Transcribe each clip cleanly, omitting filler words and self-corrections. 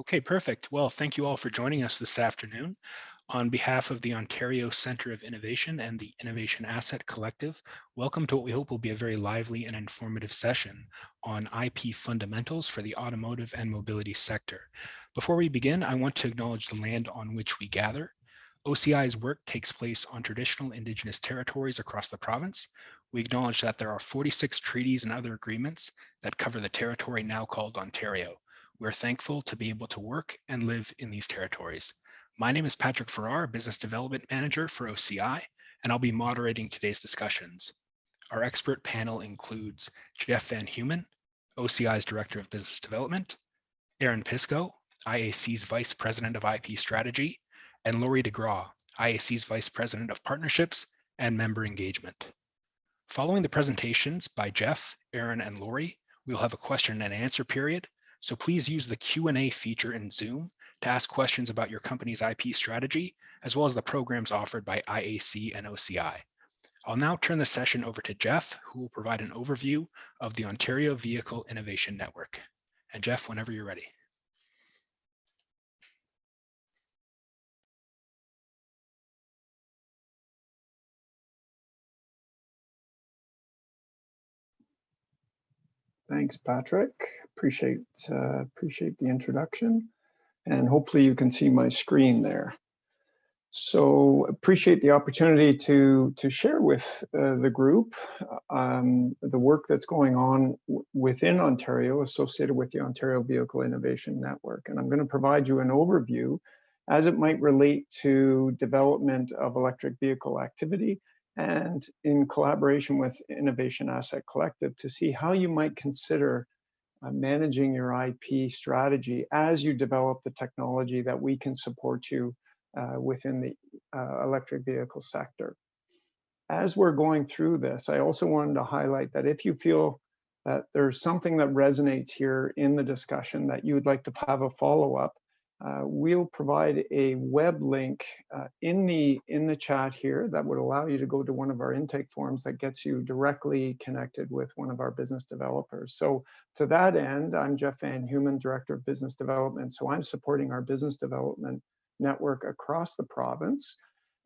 Okay, perfect. Well, thank you all for joining us this afternoon. On behalf of the Ontario Centre of Innovation and the Innovation Asset Collective, welcome to what we hope will be a very lively and informative session on IP fundamentals for the automotive and mobility sector. Before we begin, I want to acknowledge the land on which we gather. OCI's work takes place on traditional Indigenous territories across the province. We acknowledge that there are 46 treaties and other agreements that cover the territory now called Ontario. We're thankful to be able to work and live in these territories. My name is Patrick Farrar, Business Development Manager for OCI, and I'll be moderating today's discussions. Our expert panel includes Jeff Van Humen, OCI's Director of Business Development, Aaron Pisco, IAC's Vice President of IP Strategy, and Laurie DeGraw, IAC's Vice President of Partnerships and Member Engagement. Following the presentations by Jeff, Aaron, and Laurie, we will have a question and answer period. So please use the Q&A feature in Zoom to ask questions about your company's IP strategy, as well as the programs offered by IAC and OCI. I'll now turn the session over to Jeff, who will provide an overview of the Ontario Vehicle Innovation Network. And Jeff, whenever you're ready. Thanks, Patrick. Appreciate the introduction, and hopefully you can see my screen there. So appreciate the opportunity to share with the group the work that's going on within Ontario associated with the Ontario Vehicle Innovation Network. And I'm going to provide you an overview as it might relate to development of electric vehicle activity and in collaboration with Innovation Asset Collective to see how you might consider managing your IP strategy as you develop the technology that we can support you within the electric vehicle sector. As we're going through this, I also wanted to highlight that if you feel that there's something that resonates here in the discussion that you would like to have a follow-up, we'll provide a web link in the chat here that would allow you to go to one of our intake forms that gets you directly connected with one of our business developers. So to that end, I'm Jeff Van Humen, Director of Business Development. So I'm supporting our business development network across the province.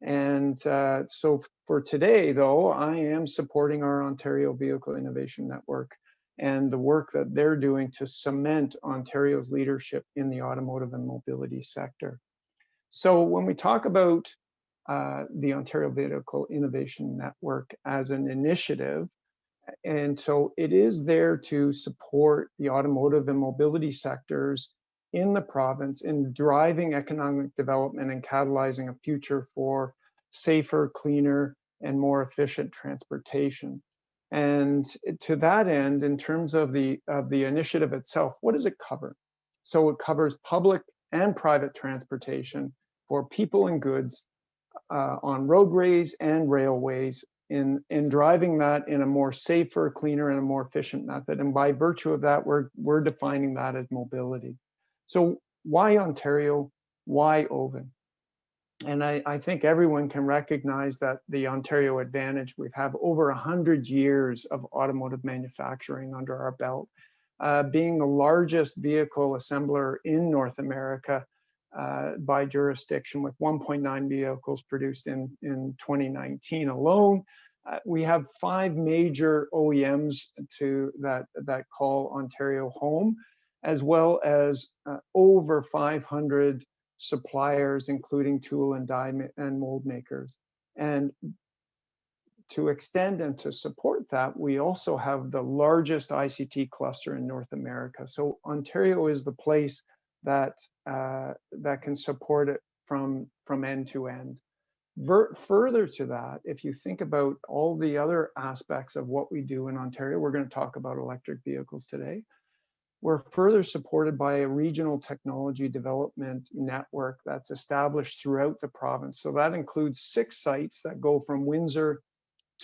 And so for today, though, I am supporting our Ontario Vehicle Innovation Network and the work that they're doing to cement Ontario's leadership in the automotive and mobility sector. So when we talk about the Ontario Vehicle Innovation Network as an initiative, and so it is there to support the automotive and mobility sectors in the province in driving economic development and catalyzing a future for safer, cleaner, and more efficient transportation. And to that end, in terms of the initiative itself, what does it cover? So it covers public and private transportation for people and goods on roadways and railways in driving that in a more safer, cleaner, and a more efficient method. And by virtue of that, we're defining that as mobility. So why Ontario? Why OVIN? And I think everyone can recognize that the Ontario advantage, we have over 100 years of automotive manufacturing under our belt, being the largest vehicle assembler in North America by jurisdiction with 1.9 vehicles produced in 2019 alone. We have 5 major OEMs that call Ontario home, as well as over 500 suppliers, including tool and die and mold makers. And to extend and to support that, we also have the largest ICT cluster in North America. So Ontario is the place that can support it from end to end. Further to that, if you think about all the other aspects of what we do in Ontario, we're going to talk about electric vehicles today. We're further supported by a regional technology development network that's established throughout the province. So that includes 6 sites that go from Windsor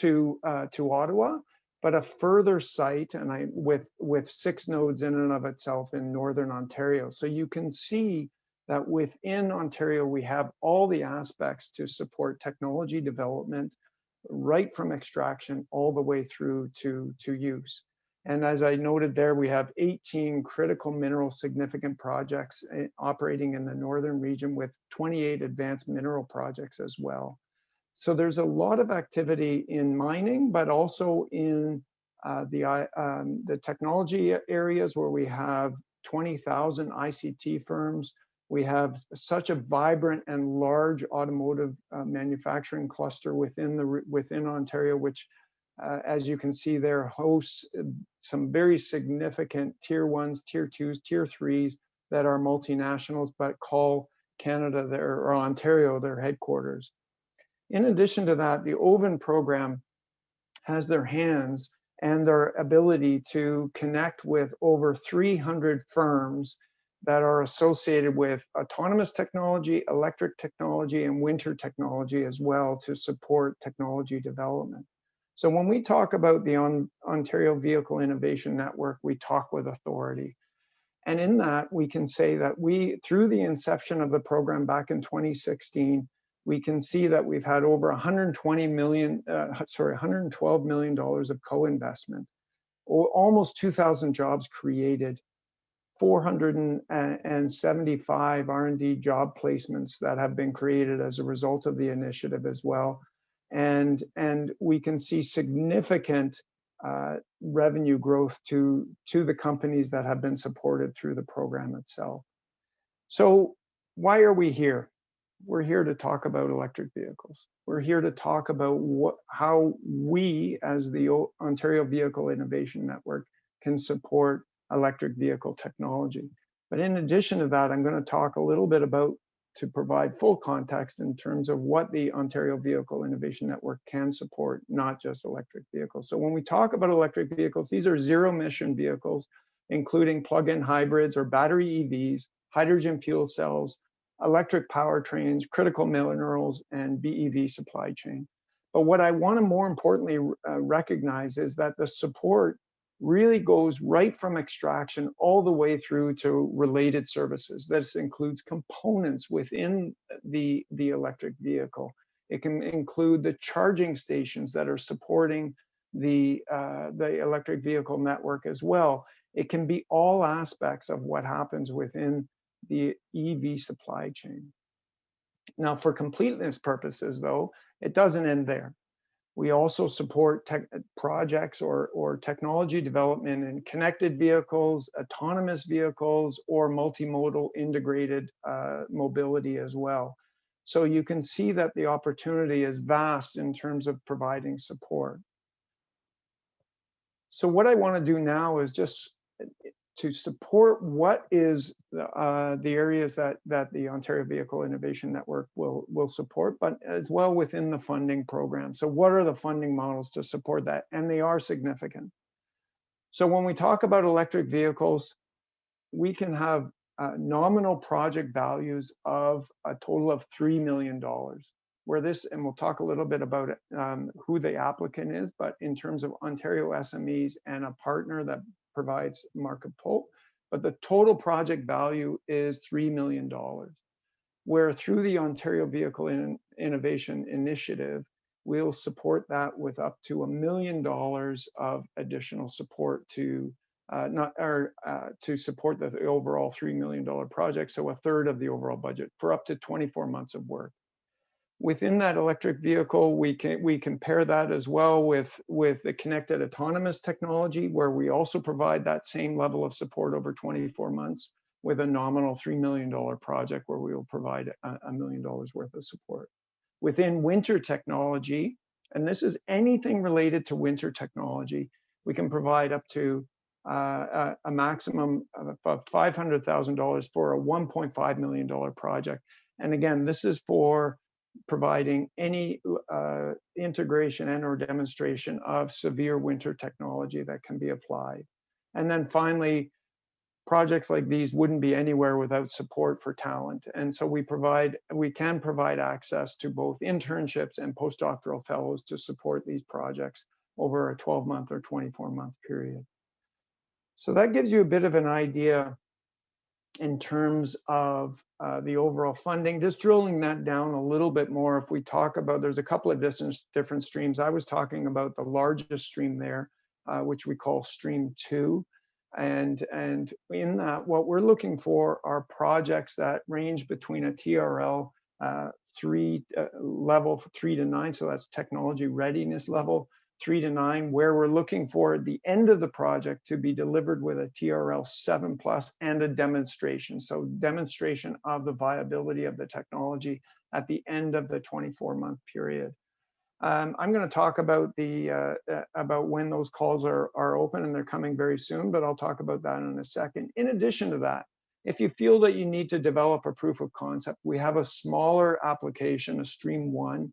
to Ottawa, but a further site with 6 nodes in and of itself in Northern Ontario. So you can see that within Ontario, we have all the aspects to support technology development, right from extraction all the way through to use. And as I noted there, we have 18 critical mineral significant projects operating in the northern region with 28 advanced mineral projects as well. So there's a lot of activity in mining, but also in the technology areas where we have 20,000 ICT firms. We have such a vibrant and large automotive manufacturing cluster within Ontario, which, as you can see there, hosts some very significant tier ones, tier twos, tier threes that are multinationals, but call Canada or Ontario their headquarters. In addition to that, the OVIN program has their hands and their ability to connect with over 300 firms that are associated with autonomous technology, electric technology, and winter technology as well to support technology development. So when we talk about the Ontario Vehicle Innovation Network, we talk with authority. And in that, we can say that through the inception of the program back in 2016, we can see that we've had over $112 million of co-investment, almost 2,000 jobs created, 475 R&D job placements that have been created as a result of the initiative as well. And we can see significant revenue growth to the companies that have been supported through the program itself. So why are we here? We're here to talk about electric vehicles. We're here to talk about how we, as the Ontario Vehicle Innovation Network, can support electric vehicle technology. But in addition to that, I'm going to talk a little bit about, to provide full context in terms of what the Ontario Vehicle Innovation Network can support, not just electric vehicles. So when we talk about electric vehicles, these are zero emission vehicles, including plug-in hybrids or battery EVs, hydrogen fuel cells, electric powertrains, critical minerals, and BEV supply chain. But what I want to more importantly recognize is that the support really goes right from extraction all the way through to related services. This includes components within the electric vehicle. It can include the charging stations that are supporting the electric vehicle network as well. It can be all aspects of what happens within the EV supply chain. Now, for completeness purposes, though, it doesn't end there. We also support projects or technology development in connected vehicles, autonomous vehicles, or multimodal integrated mobility as well. So you can see that the opportunity is vast in terms of providing support. So what I want to do now is just to support what is the areas that the Ontario Vehicle Innovation Network will support, but as well within the funding program. So what are the funding models to support that? And they are significant. So when we talk about electric vehicles, we can have nominal project values of a total of $3 million. Where this, and we'll talk a little bit about it, who the applicant is, but in terms of Ontario SMEs and a partner that provides market pull, but the total project value is $3 million, where through the Ontario Vehicle Innovation Initiative, we'll support that with up to $1 million of additional support to support the overall $3 million project, so a third of the overall budget for up to 24 months of work. Within that electric vehicle, we can pair that as well with the connected autonomous technology, where we also provide that same level of support over 24 months with a nominal $3 million project where we will provide $1 million worth of support. Within winter technology, and this is anything related to winter technology, we can provide up to a maximum of $500,000 for a $1.5 million project. And again, this is for providing any integration and or demonstration of severe winter technology that can be applied. And then finally, projects like these wouldn't be anywhere without support for talent. And so we can provide access to both internships and postdoctoral fellows to support these projects over a 12-month or 24-month period. So that gives you a bit of an idea in terms of the overall funding. Just drilling that down a little bit more, if we talk about, there's a couple of different streams. I was talking about the largest stream there, which we call Stream 2. And in that, what we're looking for are projects that range between a TRL 3 level 3 to 9, so that's technology readiness level 3 to 9, where we're looking for at the end of the project to be delivered with a TRL 7 plus and a demonstration. So demonstration of the viability of the technology at the end of the 24-month period. I'm going to talk about about when those calls are open, and they're coming very soon, but I'll talk about that in a second. In addition to that, if you feel that you need to develop a proof of concept, we have a smaller application, a Stream 1,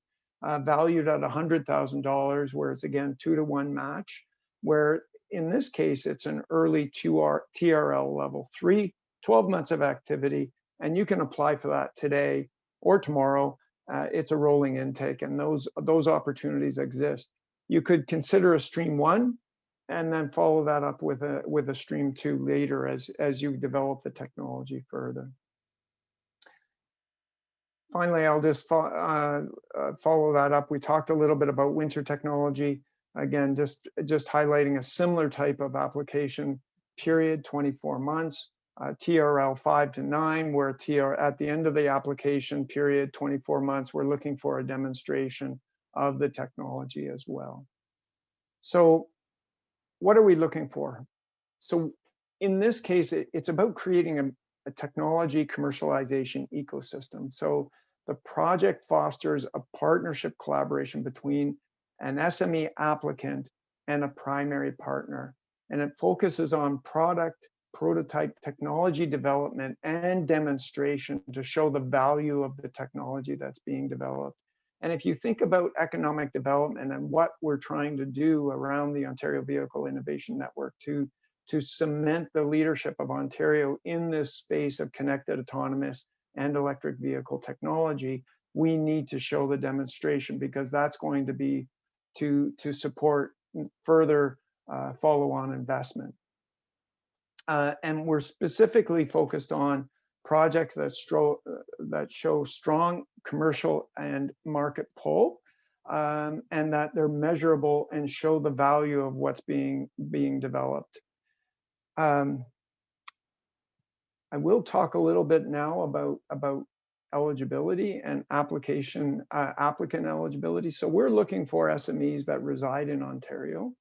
valued at $100,000, where it's again 2-to-1 match, where in this case, it's an early TRL level 3, 12 months of activity, and you can apply for that today or tomorrow. It's a rolling intake, and those opportunities exist. You could consider a Stream 1 and then follow that up with a Stream 2 later as you develop the technology further. Finally, I'll just follow that up. We talked a little bit about winter technology. Again, just highlighting a similar type of application period, 24 months. TRL 5 to 9, where at the end of the application period, 24 months, we're looking for a demonstration of the technology as well. So what are we looking for? So in this case, it's about creating a technology commercialization ecosystem. So the project fosters a partnership collaboration between an SME applicant and a primary partner, and it focuses on product, prototype, technology development, and demonstration to show the value of the technology that's being developed. And if you think about economic development and what we're trying to do around the Ontario Vehicle Innovation Network to cement the leadership of Ontario in this space of connected, autonomous, and electric vehicle technology, we need to show the demonstration, because that's going to be to support further follow-on investment. And we're specifically focused on projects that show strong commercial and market pull, and that they're measurable and show the value of what's being developed. I will talk a little bit now about eligibility and applicant eligibility. So we're looking for SMEs that reside in Ontario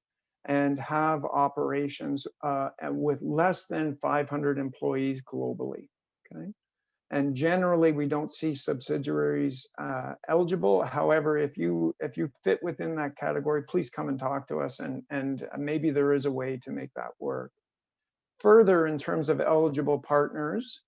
and have operations with less than 500 employees globally. Okay, and generally we don't see subsidiaries eligible. However, if you fit within that category, please come and talk to us, and maybe there is a way to make that work. Further, in terms of eligible partners,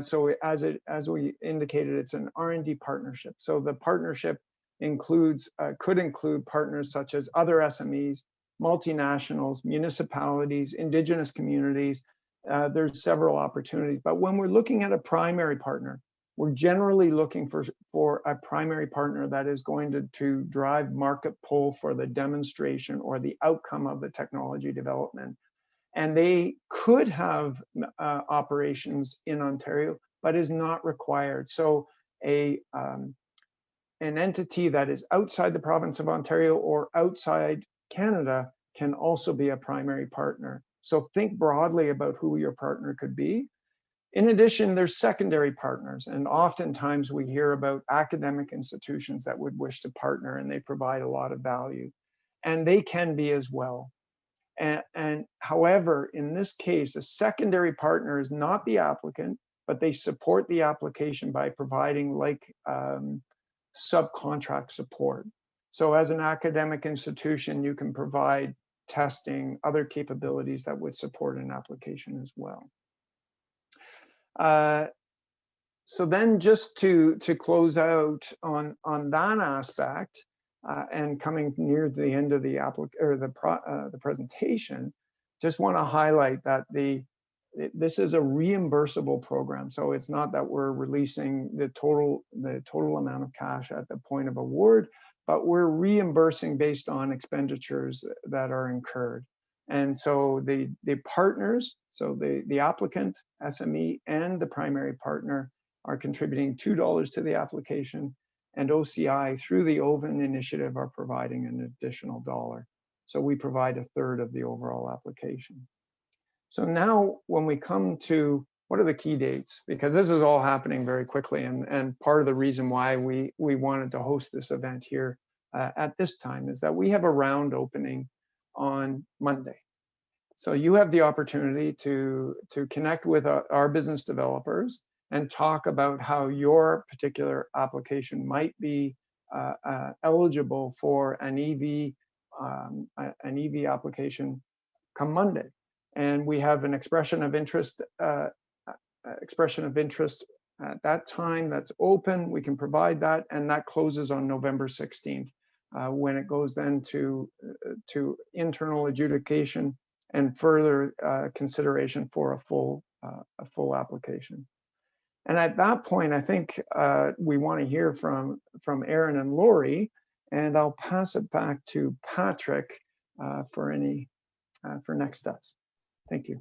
so as we indicated, it's an R&D partnership. So the partnership could include partners such as other SMEs, multinationals, municipalities, Indigenous communities. There's several opportunities, but when we're looking at a primary partner, we're generally looking for a primary partner that is going to drive market pull for the demonstration or the outcome of the technology development. And they could have operations in Ontario, but is not required. So an entity that is outside the province of Ontario or outside Canada can also be a primary partner. So think broadly about who your partner could be. In addition, there's secondary partners, and oftentimes we hear about academic institutions that would wish to partner, and they provide a lot of value, and they can be as well. And however, in this case, a secondary partner is not the applicant, but they support the application by providing subcontract support. So as an academic institution, you can provide testing, other capabilities that would support an application as well. So then just to close out on that aspect, and coming near the end of the presentation, just want to highlight that this is a reimbursable program. So it's not that we're releasing the total amount of cash at the point of award, but we're reimbursing based on expenditures that are incurred. And so the partners, so the applicant, SME, and the primary partner are contributing $2 to the application, and OCI through the OVIN initiative are providing an additional $1. So we provide a third of the overall application. So now when we come to what are the key dates, because this is all happening very quickly, and part of the reason why we wanted to host this event here at this time is that we have a round opening on Monday. So you have the opportunity to connect with our business developers and talk about how your particular application might be eligible for an EV application come Monday. And we have an expression of interest at that time. That's open. We can provide that, and that closes on November 16th, when it goes then to internal adjudication and further consideration for a full application. And at that point, I think we want to hear from Aaron and Lori, and I'll pass it back to Patrick for next steps. Thank you.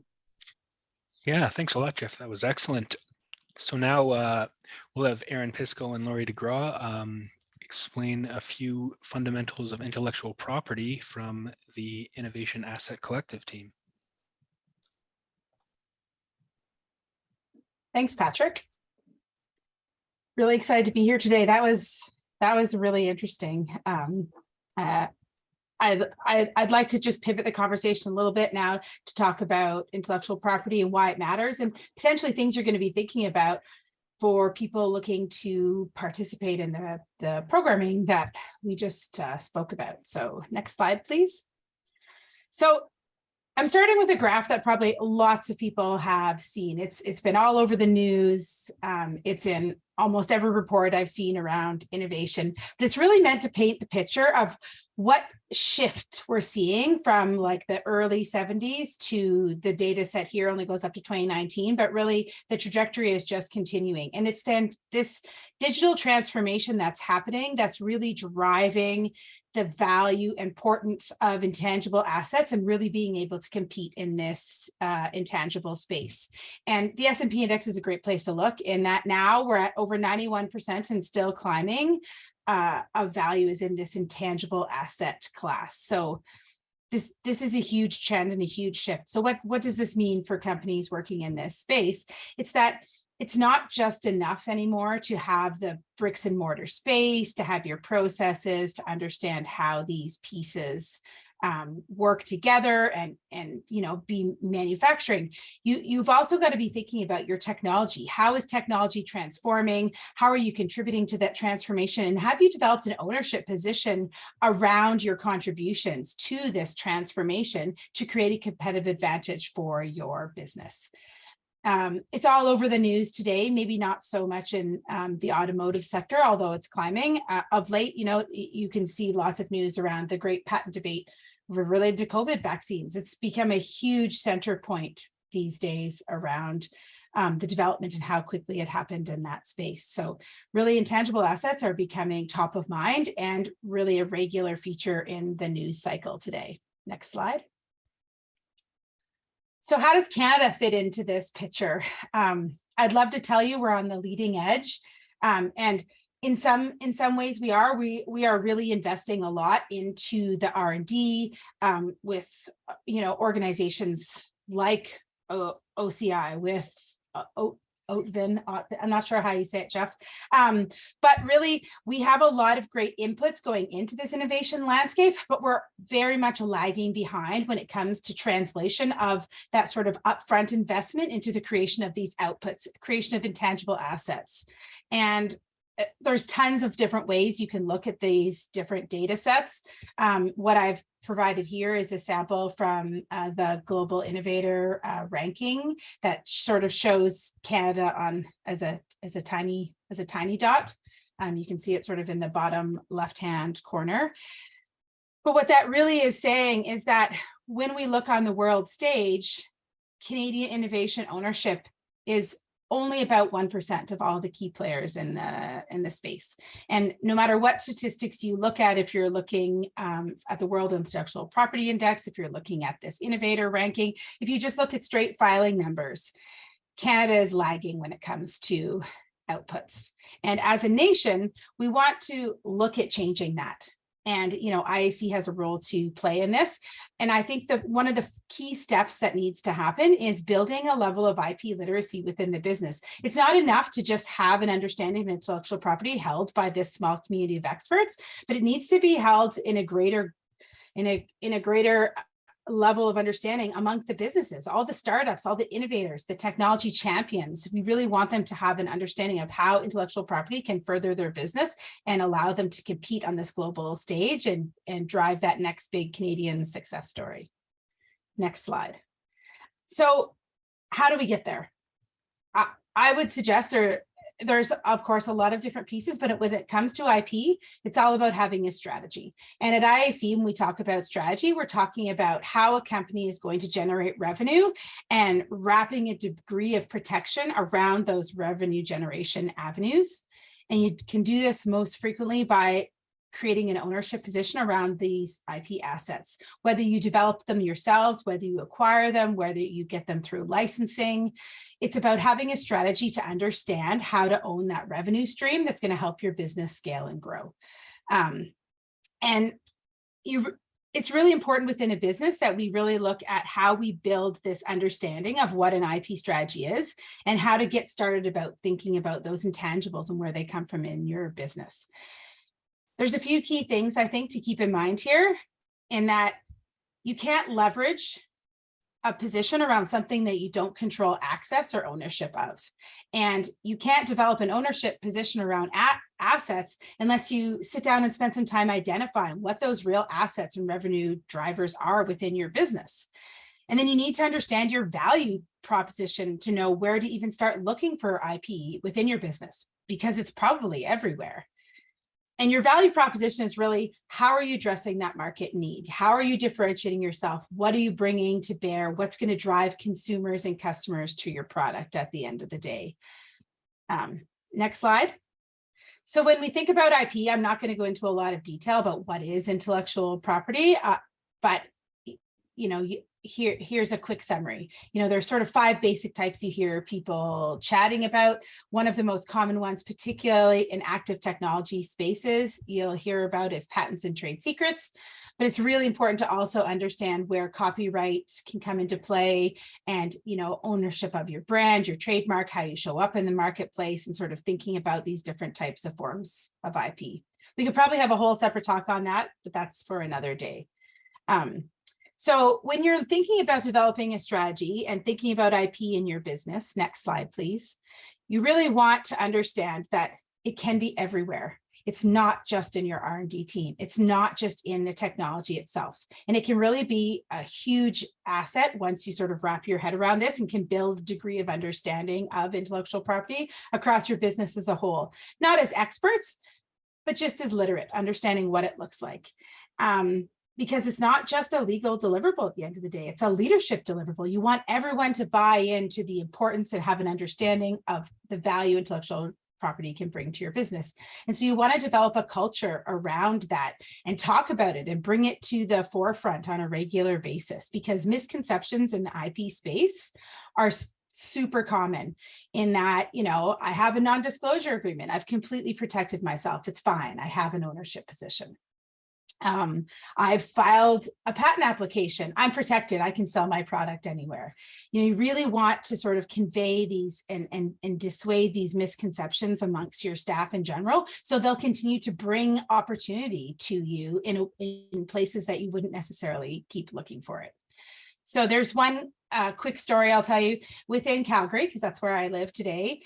Yeah, thanks a lot, Jeff. That was excellent. So now we'll have Aaron Pisco and Lori DeGraw explain a few fundamentals of intellectual property from the Innovation Asset Collective team. Thanks, Patrick. Really excited to be here today. That was really interesting. I'd like to just pivot the conversation a little bit now to talk about intellectual property and why it matters, and potentially things you're going to be thinking about for people looking to participate in the programming that we just spoke about. So next slide, please. So I'm starting with a graph that probably lots of people have seen. It's been all over the news. It's in almost every report I've seen around innovation, but it's really meant to paint the picture of what shift we're seeing from like the early 70s to the data set here only goes up to 2019, but really the trajectory is just continuing. And it's then this digital transformation that's happening that's really driving the value, importance of intangible assets and really being able to compete in this intangible space. And the S&P index is a great place to look in that now we're at over 91% and still climbing of value is in this intangible asset class. So this is a huge trend and a huge shift. So what does this mean for companies working in this space? It's that it's not just enough anymore to have the bricks and mortar space, to have your processes, to understand how these pieces work together and be manufacturing. You've also got to be thinking about your technology. How is technology transforming? How are you contributing to that transformation? And have you developed an ownership position around your contributions to this transformation to create a competitive advantage for your business? It's all over the news today, maybe not so much in the automotive sector, although it's climbing. Of late, you can see lots of news around the great patent debate related to COVID vaccines. It's become a huge center point these days around the development and how quickly it happened in that space. So really intangible assets are becoming top of mind and really a regular feature in the news cycle today. Next slide. So how does Canada fit into this picture? I'd love to tell you we're on the leading edge. And in some ways we are really investing a lot into the R&D with organizations like OCI, with OVIN, I'm not sure how you say it, Jeff. But really, we have a lot of great inputs going into this innovation landscape, but we're very much lagging behind when it comes to translation of that sort of upfront investment into the creation of these outputs, creation of intangible assets. And there's tons of different ways you can look at these different data sets. What I've provided here is a sample from the Global Innovator ranking that sort of shows Canada on as a tiny dot. You can see it sort of in the bottom left-hand corner. But what that really is saying is that when we look on the world stage, Canadian innovation ownership is only about 1% of all the key players in the space. And no matter what statistics you look at, if you're looking at the World Intellectual Property Index, if you're looking at this innovator ranking, if you just look at straight filing numbers, Canada is lagging when it comes to outputs. And as a nation, we want to look at changing that. And, IAC has a role to play in this. And I think that one of the key steps that needs to happen is building a level of IP literacy within the business. It's not enough to just have an understanding of intellectual property held by this small community of experts, but it needs to be held in a greater level of understanding among the businesses, all the startups, all the innovators, the technology champions. We really want them to have an understanding of how intellectual property can further their business and allow them to compete on this global stage and drive that next big Canadian success story. Next slide. So how do we get there? I would suggest there's, of course, a lot of different pieces, but when it comes to IP, it's all about having a strategy. And at IAC, when we talk about strategy, we're talking about how a company is going to generate revenue and wrapping a degree of protection around those revenue generation avenues. And you can do this most frequently by creating an ownership position around these IP assets, whether you develop them yourselves, whether you acquire them, whether you get them through licensing. It's about having a strategy to understand how to own that revenue stream that's going to help your business scale and grow. It's really important within a business that we really look at how we build this understanding of what an IP strategy is and how to get started about thinking about those intangibles and where they come from in your business. There's a few key things I think to keep in mind here, in that you can't leverage a position around something that you don't control access or ownership of. And you can't develop an ownership position around assets unless you sit down and spend some time identifying what those real assets and revenue drivers are within your business. And then you need to understand your value proposition to know where to even start looking for IP within your business, because it's probably everywhere. And your value proposition is really, how are you addressing that market need? How are you differentiating yourself? What are you bringing to bear? What's going to drive consumers and customers to your product at the end of the day? Next slide. So when we think about IP, I'm not going to go into a lot of detail about what is intellectual property, but here's a quick summary. There's sort of 5 basic types you hear people chatting about. One of the most common ones, particularly in active technology spaces, you'll hear about is patents and trade secrets. But it's really important to also understand where copyright can come into play and, ownership of your brand, your trademark, how you show up in the marketplace, and sort of thinking about these different types of forms of IP. We could probably have a whole separate talk on that, but that's for another day. So when you're thinking about developing a strategy and thinking about IP in your business, next slide, please, you really want to understand that it can be everywhere. It's not just in your R&D team. It's not just in the technology itself. And it can really be a huge asset once you sort of wrap your head around this and can build a degree of understanding of intellectual property across your business as a whole, not as experts, but just as literate, understanding what it looks like. Because it's not just a legal deliverable at the end of the day, it's a leadership deliverable. You want everyone to buy into the importance and have an understanding of the value intellectual property can bring to your business. And so you want to develop a culture around that and talk about it and bring it to the forefront on a regular basis, because misconceptions in the IP space are super common in that, I have a non-disclosure agreement. I've completely protected myself. It's fine. I have an ownership position. I've filed a patent application. I'm protected. I can sell my product anywhere. You really want to sort of convey these and dissuade these misconceptions amongst your staff in general, so they'll continue to bring opportunity to you in places that you wouldn't necessarily keep looking for it. So there's one quick story I'll tell you within Calgary, because that's where I live today.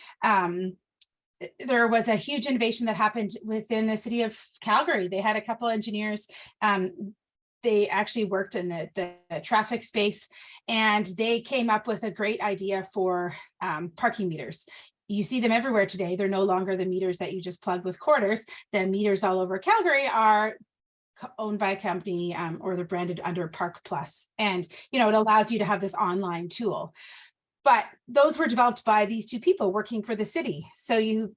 There was a huge innovation that happened within the city of Calgary. They had a couple engineers. They actually worked in the traffic space, and they came up with a great idea for parking meters. You see them everywhere today. They're no longer the meters that you just plug with quarters. The meters all over Calgary are owned by a company or they're branded under Park Plus. And, it allows you to have this online tool. But those were developed by these 2 people working for the city. So you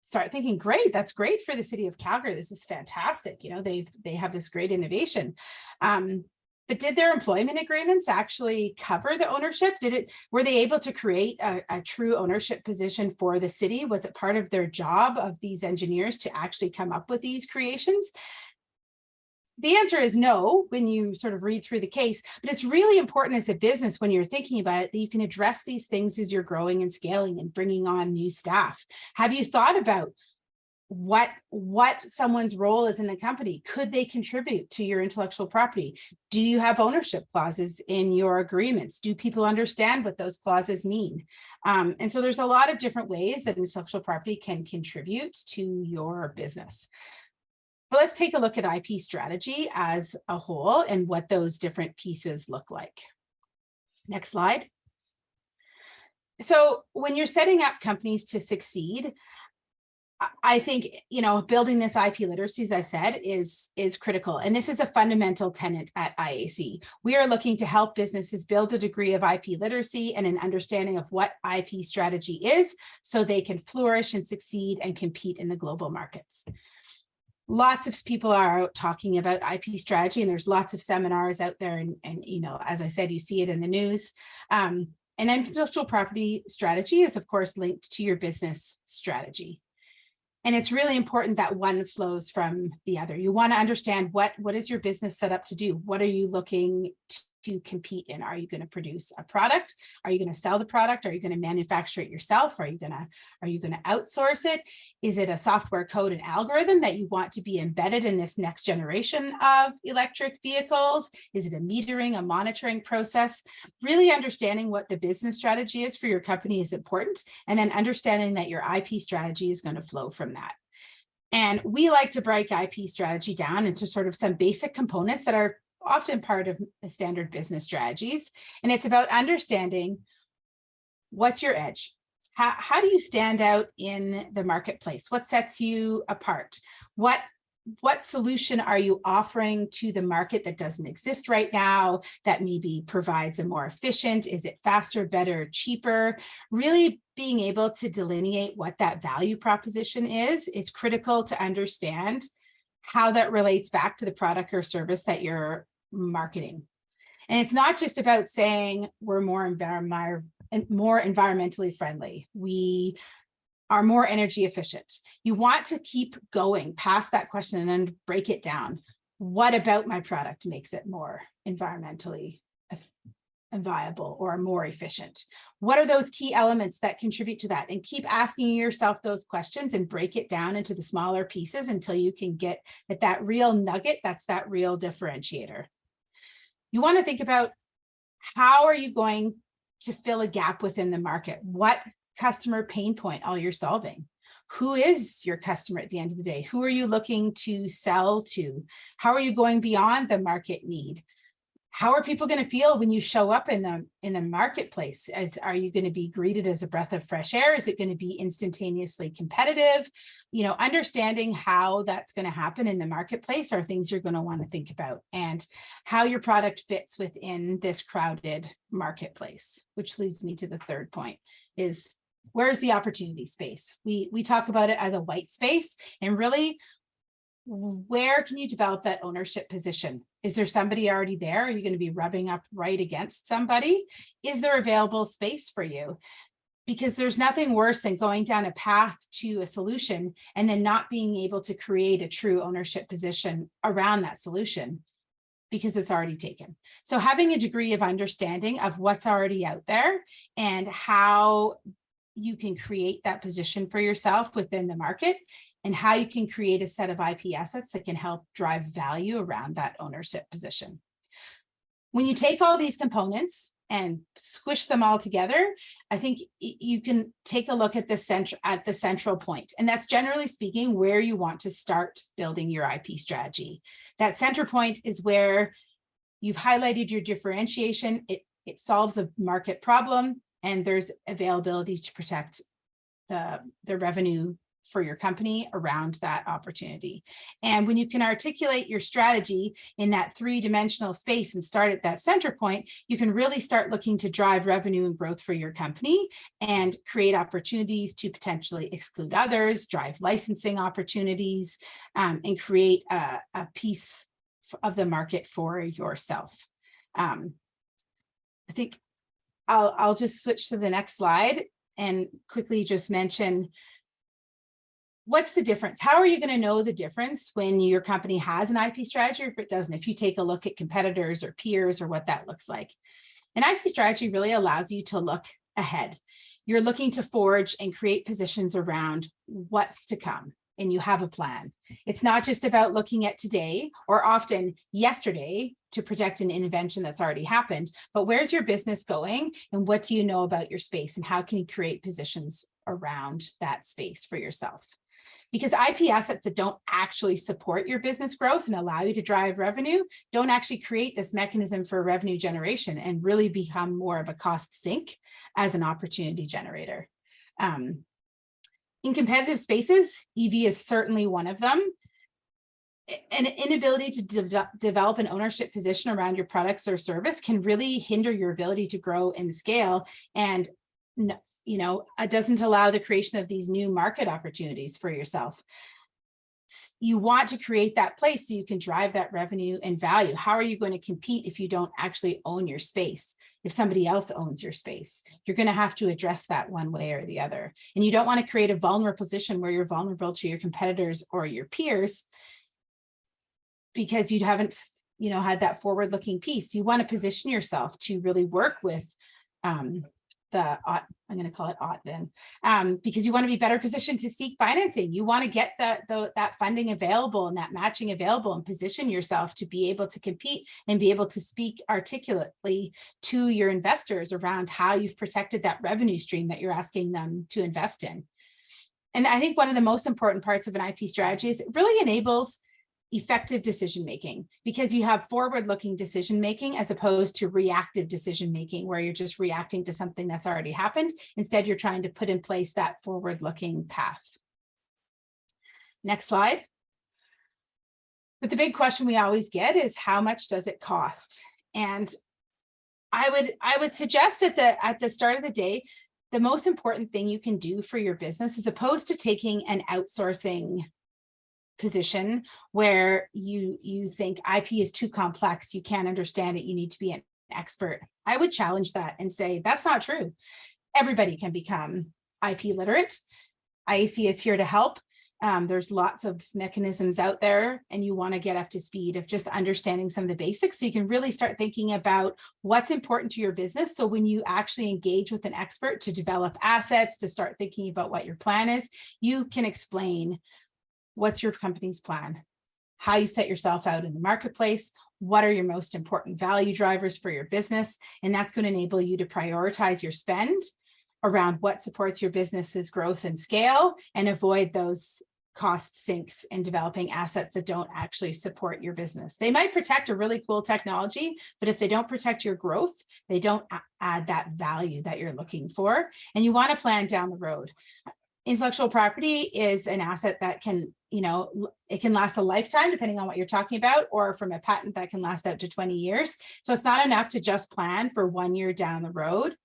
start thinking, great, that's great for the city of Calgary. This is fantastic. They have this great innovation. But did their employment agreements actually cover the ownership? Were they able to create a true ownership position for the city? Was it part of their job of these engineers to actually come up with these creations? the answer is no when you sort of read through the case, but it's really important as a business when you're thinking about it that you can address these things as you're growing and scaling and bringing on new staff. Have you thought about what someone's role is in the company? Could they contribute to your intellectual property? Do you have ownership clauses in your agreements? Do people understand what those clauses mean? And so there's a lot of different ways that intellectual property can contribute to your business. But let's take a look at IP strategy as a whole and what those different pieces look like. Next slide. So when you're setting up companies to succeed, I think, building this IP literacy, as I've said, is critical. And this is a fundamental tenet at IAC. We are looking to help businesses build a degree of IP literacy and an understanding of what IP strategy is so they can flourish and succeed and compete in the global markets. Lots of people are out talking about IP strategy, and there's lots of seminars out there. And as I said, you see it in the news. And intellectual property strategy is, of course, linked to your business strategy. And it's really important that one flows from the other. You want to understand what is your business set up to do? What are you looking to compete in? Are you going to produce a product? Are you going to sell the product? Are you going to manufacture it yourself? Are you going to outsource it? Is it a software code and algorithm that you want to be embedded in this next generation of electric vehicles? Is it a metering, a monitoring process? Really understanding what the business strategy is for your company is important, and then understanding that your IP strategy is going to flow from that. And we like to break IP strategy down into sort of some basic components that are often part of standard business strategies. And it's about understanding what's your edge. How do you stand out in the marketplace? What sets you apart? What solution are you offering to the market that doesn't exist right now, that maybe provides a more efficient? Is it faster, better, cheaper? Really being able to delineate what that value proposition is. It's critical to understand how that relates back to the product or service that you're marketing. And it's not just about saying we're more environmentally friendly. We are more energy efficient. You want to keep going past that question and then break it down. What about my product makes it more environmentally viable or more efficient? What are those key elements that contribute to that? And keep asking yourself those questions and break it down into the smaller pieces until you can get at that real nugget. That's that real differentiator. You want to think about how are you going to fill a gap within the market? What customer pain point are you solving? Who is your customer at the end of the day? Who are you looking to sell to? How are you going beyond the market need? How are people going to feel when you show up in the marketplace? Are you going to be greeted as a breath of fresh air? Is it going to be instantaneously competitive? Understanding how that's going to happen in the marketplace are things you're going to want to think about, and how your product fits within this crowded marketplace, which leads me to the third point is where's the opportunity space? We talk about it as a white space, and really, where can you develop that ownership position? Is there somebody already there? Are you going to be rubbing up right against somebody? Is there available space for you? Because there's nothing worse than going down a path to a solution and then not being able to create a true ownership position around that solution because it's already taken. So having a degree of understanding of what's already out there and how you can create that position for yourself within the market, and how you can create a set of IP assets that can help drive value around that ownership position. When you take all these components and squish them all together, I think you can take a look at the central point. And that's, generally speaking, where you want to start building your IP strategy. That center point is where you've highlighted your differentiation. It solves a market problem, and there's availability to protect the revenue for your company around that opportunity. And when you can articulate your strategy in that three-dimensional space and start at that center point, you can really start looking to drive revenue and growth for your company and create opportunities to potentially exclude others, drive licensing opportunities, and create a piece of the market for yourself. I think I'll just switch to the next slide and quickly just mention what's the difference? How are you going to know the difference when your company has an IP strategy or if it doesn't? If you take a look at competitors or peers or what that looks like. An IP strategy really allows you to look ahead. You're looking to forge and create positions around what's to come, and you have a plan. It's not just about looking at today or often yesterday to protect an intervention that's already happened, but where's your business going and what do you know about your space and how can you create positions around that space for yourself? Because IP assets that don't actually support your business growth and allow you to drive revenue don't actually create this mechanism for revenue generation and really become more of a cost sink as an opportunity generator. In competitive spaces, EV is certainly one of them. An inability to develop an ownership position around your products or service can really hinder your ability to grow and scale, and it doesn't allow the creation of these new market opportunities for yourself. You want to create that place so you can drive that revenue and value. How are you going to compete if you don't actually own your space? If somebody else owns your space, you're going to have to address that one way or the other. And you don't want to create a vulnerable position where you're vulnerable to your competitors or your peers because you haven't, had that forward-looking piece. You want to position yourself to really work with I'm going to call it OVIN, because you want to be better positioned to seek financing. You want to get that funding available and that matching available and position yourself to be able to compete and be able to speak articulately to your investors around how you've protected that revenue stream that you're asking them to invest in. And I think one of the most important parts of an IP strategy is it really enables effective decision-making, because you have forward-looking decision-making as opposed to reactive decision-making where you're just reacting to something that's already happened. Instead, you're trying to put in place that forward-looking path. Next slide. But the big question we always get is how much does it cost? And I would suggest at the start of the day, the most important thing you can do for your business, as opposed to taking an outsourcing position where you think IP is too complex, you can't understand it, you need to be an expert. I would challenge that and say that's not true. Everybody can become IP literate. IAC is here to help. There's lots of mechanisms out there, and you want to get up to speed of just understanding some of the basics so you can really start thinking about what's important to your business. So when you actually engage with an expert to develop assets, to start thinking about what your plan is, you can explain what's your company's plan, how you set yourself out in the marketplace, what are your most important value drivers for your business, and that's going to enable you to prioritize your spend around what supports your business's growth and scale and avoid those cost sinks in developing assets that don't actually support your business. They might protect a really cool technology, but if they don't protect your growth, they don't add that value that you're looking for, and you want to plan down the road. Intellectual property is an asset that can, it can last a lifetime depending on what you're talking about, or from a patent that can last out to 20 years. So it's not enough to just plan for 1 year down the road,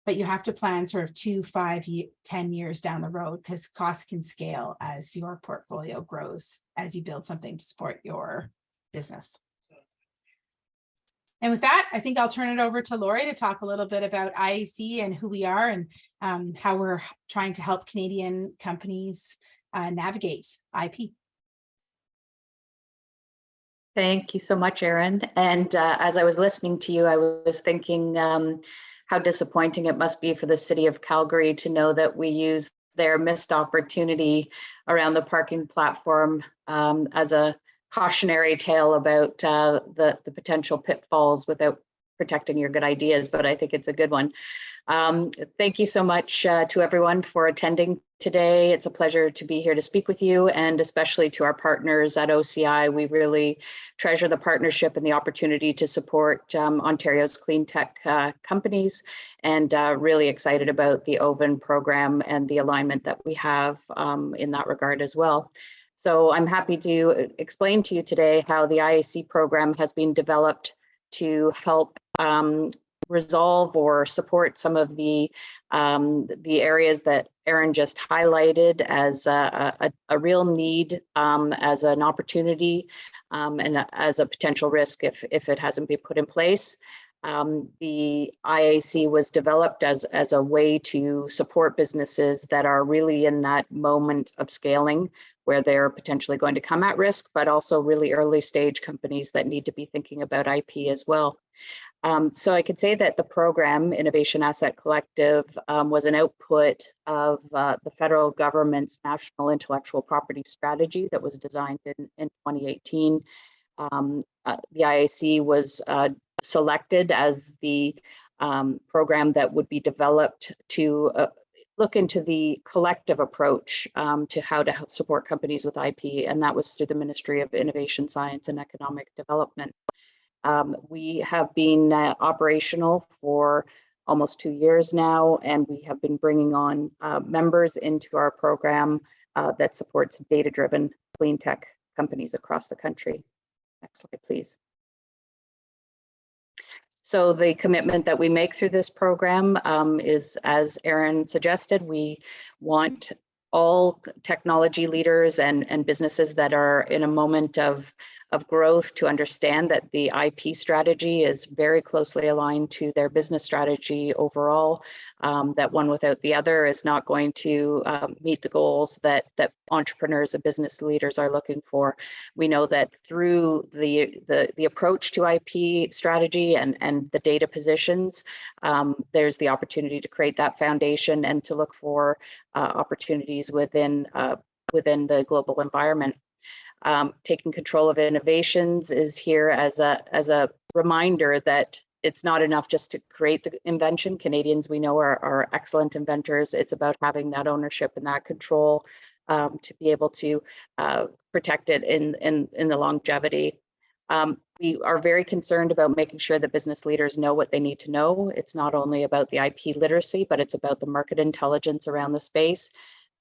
but you have to plan sort of 2, 5, 10 years down the road, because costs can scale as your portfolio grows, as you build something to support your business. And with that, I think I'll turn it over to Lori to talk a little bit about IAC and who we are and how we're trying to help Canadian companies navigate IP. Thank you so much, Erin. And as I was listening to you, I was thinking how disappointing it must be for the city of Calgary to know that we use their missed opportunity around the parking platform as a cautionary tale about the potential pitfalls without protecting your good ideas, but I think it's a good one. Thank you so much to everyone for attending today. It's a pleasure to be here to speak with you, and especially to our partners at OCI. We really treasure the partnership and the opportunity to support Ontario's clean tech companies, and really excited about the OVIN program and the alignment that we have in that regard as well. So I'm happy to explain to you today how the IAC program has been developed to help resolve or support some of the areas that Erin just highlighted as a real need, as an opportunity, and as a potential risk if it hasn't been put in place. The IAC was developed as a way to support businesses that are really in that moment of scaling where they're potentially going to come at risk, but also really early stage companies that need to be thinking about IP as well. So I could say that the program, Innovation Asset Collective, was an output of the federal government's National Intellectual Property Strategy that was designed in 2018. The IAC was selected as the program that would be developed to look into the collective approach to how to support companies with IP, and that was through the Ministry of Innovation, Science and Economic Development. We have been operational for almost 2 years now, and we have been bringing on members into our program that supports data-driven clean tech companies across the country. Next slide, please. So the commitment that we make through this program is, as Aaron suggested, we want all technology leaders and businesses that are in a moment of growth to understand that the IP strategy is very closely aligned to their business strategy overall, that one without the other is not going to meet the goals that entrepreneurs and business leaders are looking for. We know that through the approach to IP strategy and the data positions, there's the opportunity to create that foundation and to look for opportunities within the global environment. Taking control of innovations is here as a reminder that it's not enough just to create the invention. Canadians, we know, are excellent inventors. It's about having that ownership and that control to be able to protect it in the longevity. We are very concerned about making sure that business leaders know what they need to know. It's not only about the IP literacy, but it's about the market intelligence around the space,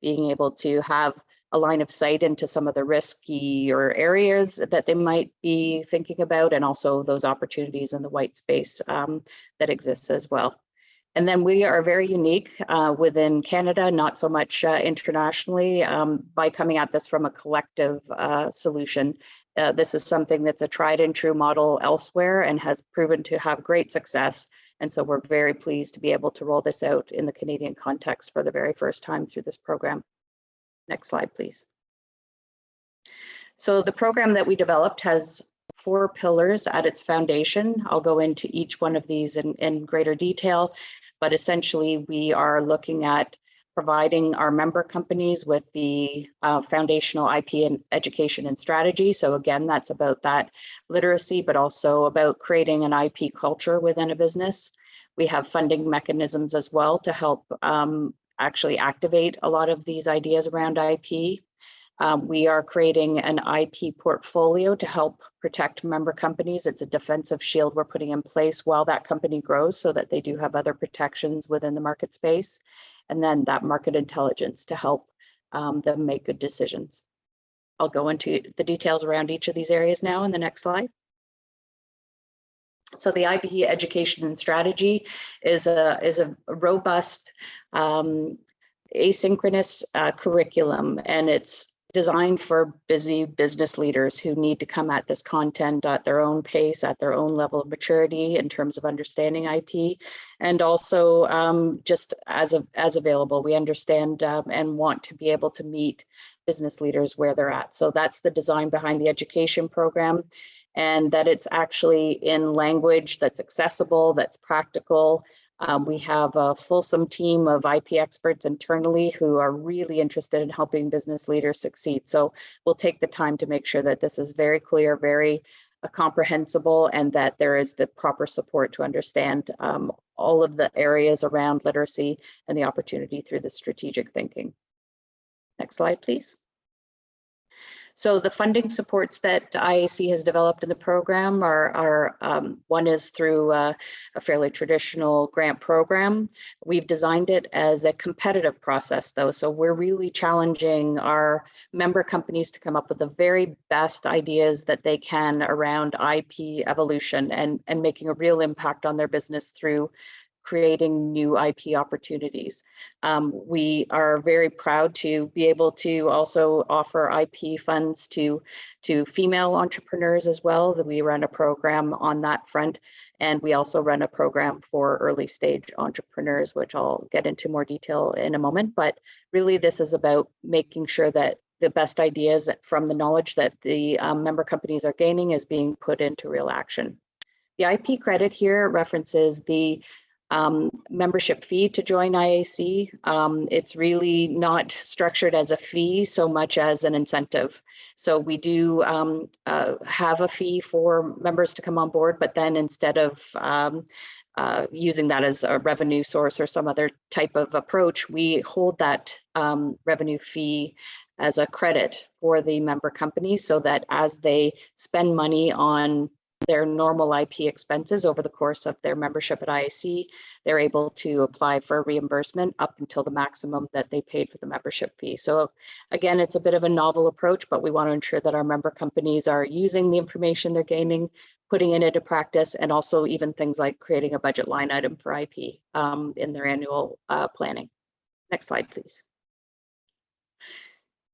being able to have a line of sight into some of the riskier areas that they might be thinking about, and also those opportunities in the white space that exists as well. And then we are very unique within Canada, not so much internationally, by coming at this from a collective solution. This is something that's a tried and true model elsewhere and has proven to have great success. And so we're very pleased to be able to roll this out in the Canadian context for the very first time through this program. Next slide, please. So the program that we developed has 4 pillars at its foundation. I'll go into each one of these in greater detail, but essentially we are looking at providing our member companies with the foundational IP and education and strategy. So again, that's about that literacy, but also about creating an IP culture within a business. We have funding mechanisms as well to help actually activate a lot of these ideas around IP. We are creating an IP portfolio to help protect member companies. It's a defensive shield we're putting in place while that company grows so that they do have other protections within the market space. And then that market intelligence to help them make good decisions. I'll go into the details around each of these areas now in the next slide. So the IP education and strategy is a robust asynchronous curriculum, and it's designed for busy business leaders who need to come at this content at their own pace, at their own level of maturity in terms of understanding IP, and also just as available. We understand and want to be able to meet business leaders where they're at. So that's the design behind the education program, and that it's actually in language that's accessible, that's practical. We have a fulsome team of IP experts internally who are really interested in helping business leaders succeed. So we'll take the time to make sure that this is very clear, very comprehensible, and that there is the proper support to understand all of the areas around literacy and the opportunity through the strategic thinking. Next slide, please. So the funding supports that IAC has developed in the program are one is through a fairly traditional grant program. We've designed it as a competitive process though. So we're really challenging our member companies to come up with the very best ideas that they can around IP evolution and making a real impact on their business through creating new IP opportunities. We are very proud to be able to also offer IP funds to female entrepreneurs as well. We run a program on that front, And we also run a program for early stage entrepreneurs, which I'll get into more detail in a moment. But really, this is about making sure that the best ideas from the knowledge that the member companies are gaining is being put into real action. The IP credit here references the membership fee to join IAC. It's really not structured as a fee so much as an incentive. So we do have a fee for members to come on board, but then instead of using that as a revenue source or some other type of approach, we hold that revenue fee as a credit for the member company, so that as they spend money on their normal IP expenses over the course of their membership at IAC, they're able to apply for reimbursement up until the maximum that they paid for the membership fee. So again, it's a bit of a novel approach, but we want to ensure that our member companies are using the information they're gaining, putting it into practice, and also even things like creating a budget line item for IP in their annual planning. Next slide, please.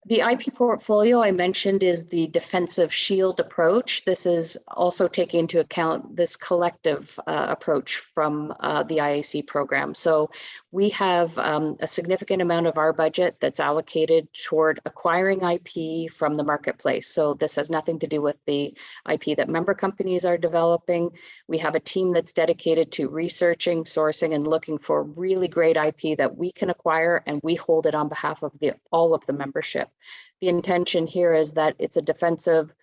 The IP portfolio I mentioned is the defensive shield approach. This is also taking into account this collective approach from the IAC program. So we have a significant amount of our budget that's allocated toward acquiring IP from the marketplace. So this has nothing to do with the IP that member companies are developing. We have a team that's dedicated to researching, sourcing, and looking for really great IP that we can acquire, and we hold it on behalf of all of the membership. The intention here is that it's a defensive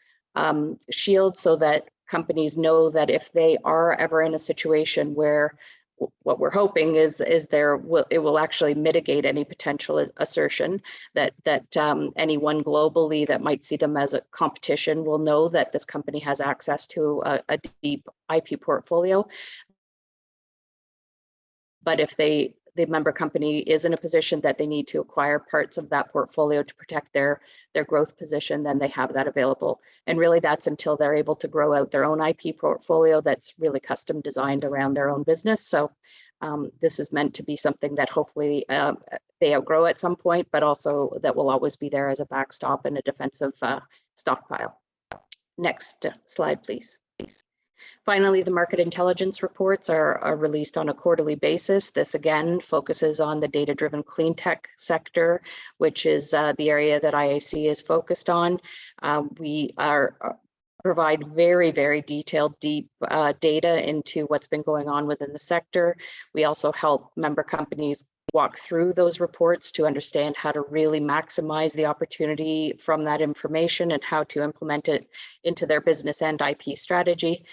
shield, so that companies know that if they are ever in a situation where what we're hoping is it will actually mitigate any potential assertion that anyone globally that might see them as a competition will know that this company has access to a deep IP portfolio. But if the member company is in a position that they need to acquire parts of that portfolio to protect their growth position, then they have that available. And really that's until they're able to grow out their own IP portfolio that's really custom designed around their own business. So this is meant to be something that hopefully they outgrow at some point, but also that will always be there as a backstop and a defensive stockpile. Next slide, please. Finally, the market intelligence reports are released on a quarterly basis. This again focuses on the data-driven clean tech sector, which is the area that IAC is focused on. We provide very, very detailed, deep data into what's been going on within the sector. We also help member companies walk through those reports to understand how to really maximize the opportunity from that information and how to implement it into their business and IP strategy.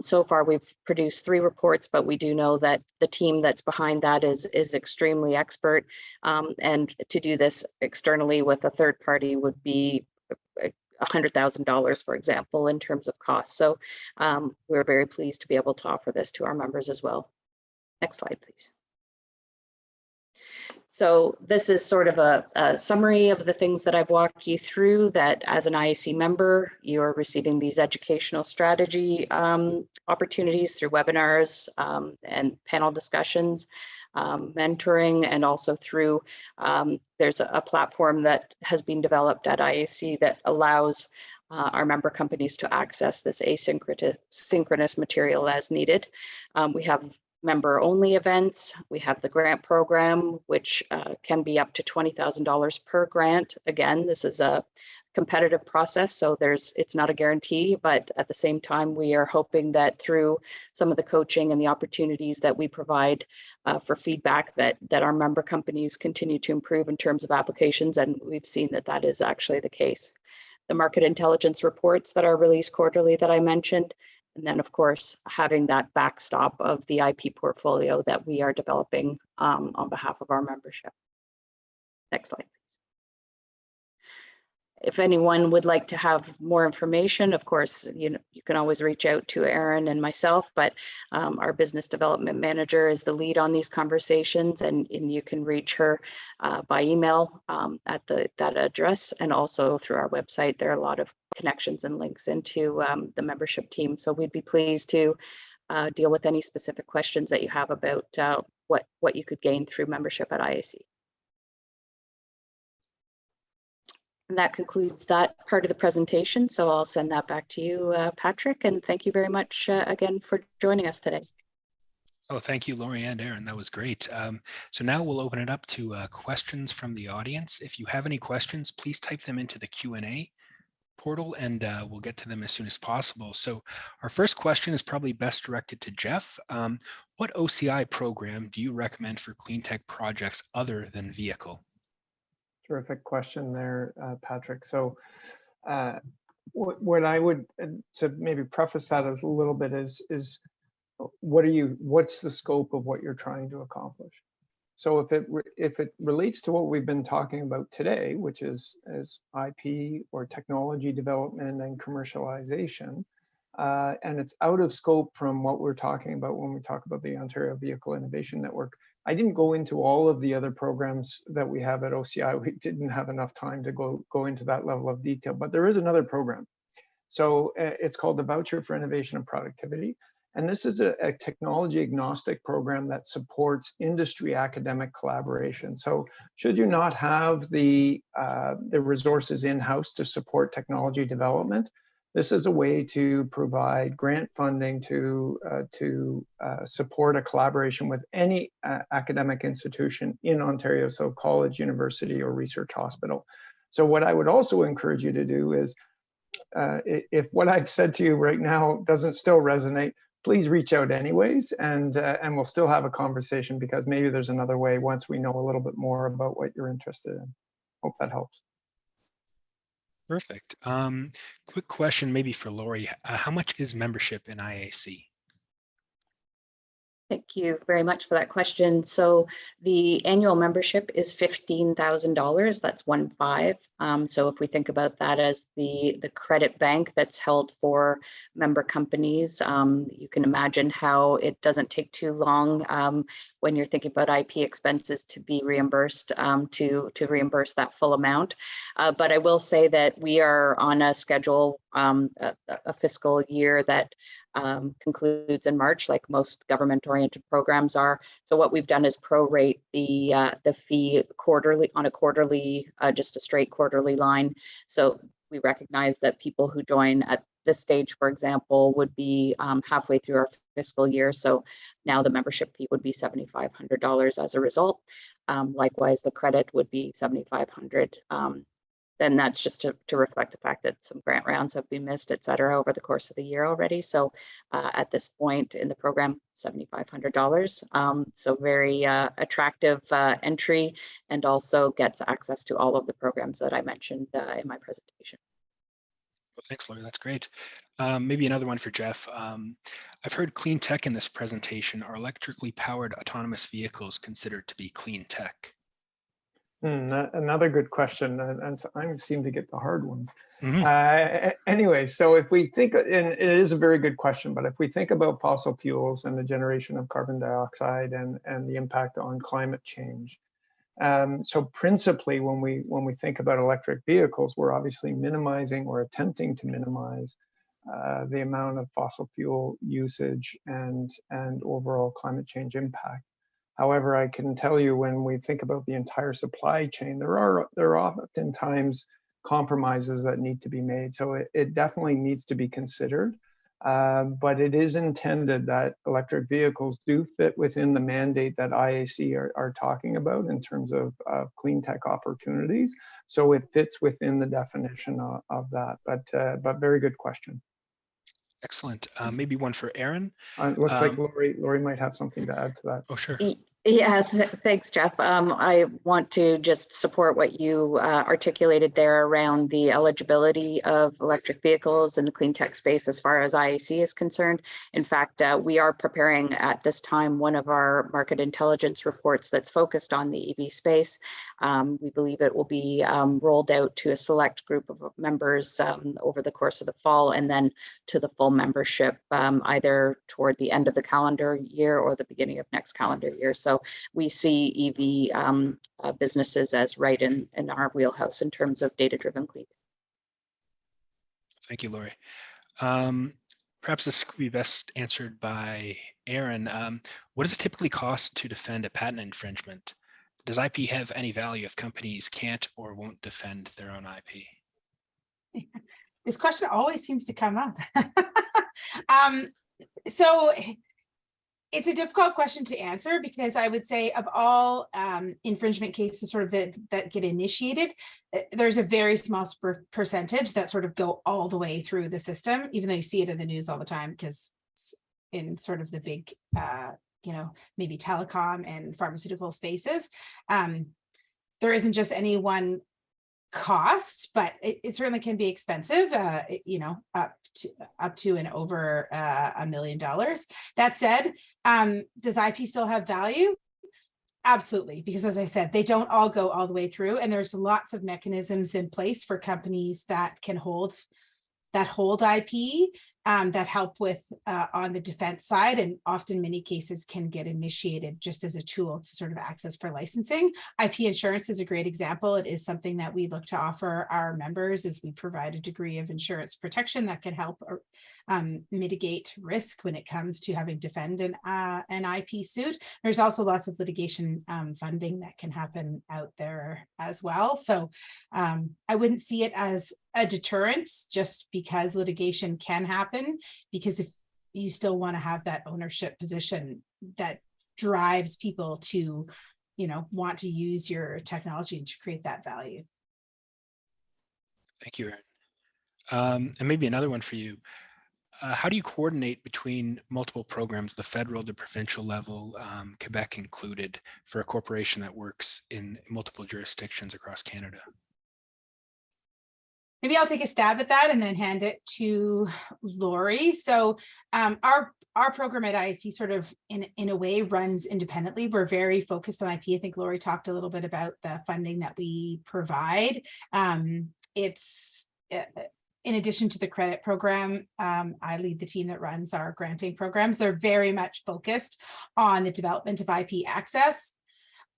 So far, we've produced 3 reports, but we do know that the team that's behind that is extremely expert. And to do this externally with a third party would be $100,000, for example, in terms of cost. So we're very pleased to be able to offer this to our members as well. Next slide, please. So this is sort of a summary of the things that I've walked you through, that as an IAC member, you're receiving these educational strategy opportunities through webinars and panel discussions, mentoring, and also through, there's a platform that has been developed at IAC that allows our member companies to access this asynchronous material as needed. We have member-only events. We have the grant program, which can be up to $20,000 per grant. Again, this is a competitive process, so it's not a guarantee, but at the same time, we are hoping that through some of the coaching and the opportunities that we provide for feedback, that our member companies continue to improve in terms of applications, and we've seen that that is actually the case. The market intelligence reports that are released quarterly that I mentioned, and then, of course, having that backstop of the IP portfolio that we are developing on behalf of our membership. Next slide, please. If anyone would like to have more information, of course, you can always reach out to Erin and myself, but our business development manager is the lead on these conversations, and you can reach her by email at that address, and also through our website. There are a lot of connections and links into the membership team. So we'd be pleased to deal with any specific questions that you have about what you could gain through membership at IAC. And that concludes that part of the presentation. So I'll send that back to you, Patrick. And thank you very much again for joining us today. Oh, thank you, Lori and Aaron. That was great. So now we'll open it up to questions from the audience. If you have any questions, please type them into the Q&A portal and we'll get to them as soon as possible. So our first question is probably best directed to Jeff. What OCI program do you recommend for clean tech projects other than vehicle? Terrific question there, Patrick. So what I would, to maybe preface that a little bit is what's the scope of what you're trying to accomplish? So if it relates to what we've been talking about today, which is IP or technology development and commercialization, and it's out of scope from what we're talking about when we talk about the Ontario Vehicle Innovation Network. I didn't go into all of the other programs that we have at OCI. We didn't have enough time to go into that level of detail, but there is another program. So it's called the Voucher for Innovation and Productivity. And this is a technology agnostic program that supports industry academic collaboration. So should you not have the resources in-house to support technology development, this is a way to provide grant funding to support a collaboration with any academic institution in Ontario, so college, university, or research hospital. So what I would also encourage you to do is, if what I've said to you right now doesn't still resonate, please reach out anyways, and we'll still have a conversation, because maybe there's another way once we know a little bit more about what you're interested in. Hope that helps. Perfect. Quick question maybe for Lori. How much is membership in IAC? Thank you very much for that question. So the annual membership is $15,000. That's 15. So if we think about that as the credit bank that's held for member companies, you can imagine how it doesn't take too long when you're thinking about IP expenses to be reimbursed, to reimburse that full amount. But I will say that we are on a schedule, a fiscal year that concludes in March, like most government-oriented programs are. So what we've done is prorate the fee quarterly, on a quarterly, just a straight quarterly line. So we recognize that people who join at this stage, for example, would be halfway through our fiscal year. So now the membership fee would be $7,500 as a result. Likewise, the credit would be $7,500. Then that's just to reflect the fact that some grant rounds have been missed, et cetera, over the course of the year already. So at this point in the program, $7,500. So very attractive entry, and also gets access to all of the programs that I mentioned in my presentation. Well, thanks, Lori. That's great. Maybe another one for Jeff. I've heard clean tech in this presentation. Are electrically powered autonomous vehicles considered to be clean tech? Another good question, and so I seem to get the hard ones. Mm-hmm. Anyway, so if we think, and it is a very good question, but if we think about fossil fuels and the generation of carbon dioxide and the impact on climate change, so principally when we think about electric vehicles, we're obviously minimizing or attempting to minimize the amount of fossil fuel usage and overall climate change impact. However, I can tell you, when we think about the entire supply chain, there are oftentimes compromises that need to be made. So it definitely needs to be considered, but it is intended that electric vehicles do fit within the mandate that IAC are talking about in terms of clean tech opportunities. So it fits within the definition of that, but very good question. Excellent. Maybe one for Aaron. It looks like Lori might have something to add to that. Oh, sure. Yeah, thanks, Jeff. I want to just support what you articulated there around the eligibility of electric vehicles in the clean tech space as far as IAC is concerned. In fact, we are preparing at this time one of our market intelligence reports that's focused on the EV space. We believe it will be rolled out to a select group of members over the course of the fall, and then to the full membership either toward the end of the calendar year or the beginning of next calendar year. So we see EV businesses as right in our wheelhouse in terms of data-driven clean. Thank you, Lori. Perhaps this could be best answered by Aaron. What does it typically cost to defend a patent infringement? does IP have any value if companies can't or won't defend their own IP? This question always seems to come up. So it's a difficult question to answer, because I would say of all infringement cases sort of that get initiated, there's a very small percentage that sort of go all the way through the system, even though you see it in the news all the time, because in sort of the big, maybe telecom and pharmaceutical spaces, there isn't just any one cost, but it certainly can be expensive, up to and over $1 million. That said, does IP still have value? Absolutely, because as I said, they don't all go all the way through, and there's lots of mechanisms in place for companies that can hold IP, that help with on the defense side, and often many cases can get initiated just as a tool to sort of access for licensing. IP insurance is a great example. It is something that we look to offer our members, as we provide a degree of insurance protection that can help mitigate risk when it comes to having to defend an IP suit. There's also lots of litigation funding that can happen out there as well. So I wouldn't see it as a deterrent just because litigation can happen, because if you still want to have that ownership position that drives people to, want to use your technology to create that value. Thank you, Erin. And maybe another one for you. How do you coordinate between multiple programs, the federal, the provincial level, Quebec included, for a corporation that works in multiple jurisdictions across Canada? Maybe I'll take a stab at that and then hand it to Lori. So our program at IAC sort of in a way runs independently. We're very focused on IP. I think Lori talked a little bit about the funding that we provide. It's in addition to the credit program, I lead the team that runs our granting programs. They're very much focused on the development of IP access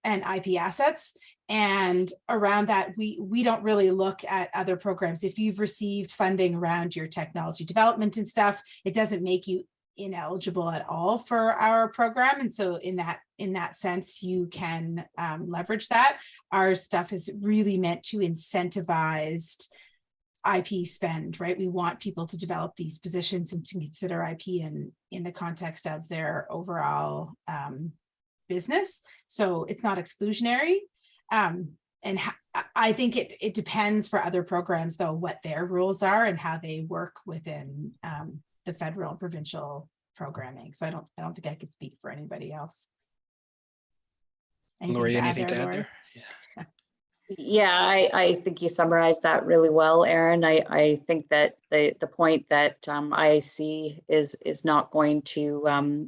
and IP assets. And around that, we don't really look at other programs. If you've received funding around your technology development and stuff, it doesn't make you ineligible at all for our program. And so in that sense, you can leverage that. Our stuff is really meant to incentivize IP spend, right? We want people to develop these positions and to consider IP in the context of their overall business. So it's not exclusionary. And I think it depends for other programs, though, what their rules are and how they work within the federal and provincial programming. So I don't think I could speak for anybody else. Lori, anything to add there? Yeah. Yeah, I think you summarized that really well, Erin. I think that the point that IAC is not going to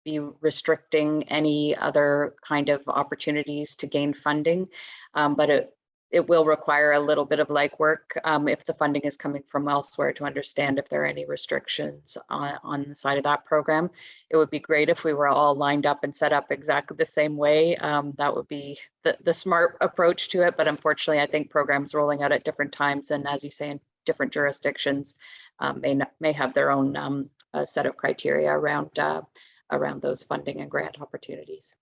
be restricting any other kind of opportunities to gain funding, but it will require a little bit of legwork if the funding is coming from elsewhere to understand if there are any restrictions on the side of that program. It would be great if we were all lined up and set up exactly the same way. That would be the smart approach to it, but unfortunately I think programs rolling out at different times, and as you say, in different jurisdictions, may have their own set of criteria around those funding and grant opportunities.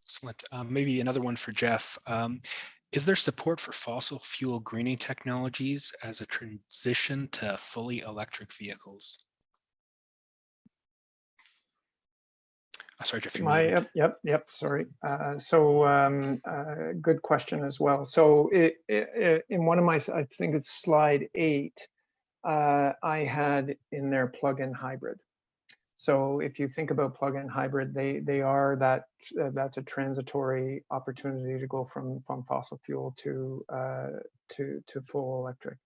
Excellent. Maybe another one for Jeff. Is there support for fossil fuel greening technologies as a transition to fully electric vehicles? Sorry, Jeff. Yep. Sorry. Good question as well. So in one of my, I think it's slide 8, I had in there plug-in hybrid. So if you think about plug-in hybrid, they are that's a transitory opportunity to go from fossil fuel to full electric.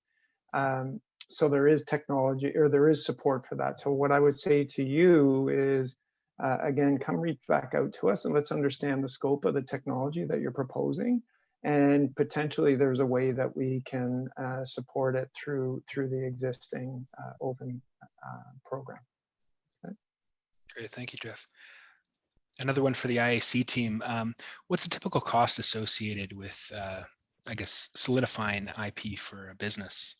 So there is technology, or there is support for that. So what I would say to you is, again, come reach back out to us and let's understand the scope of the technology that you're proposing, and potentially there's a way that we can support it through the existing OVIN program. Great, thank you, Jeff. Another one for the IAC team. What's the typical cost associated with, I guess, solidifying IP for a business?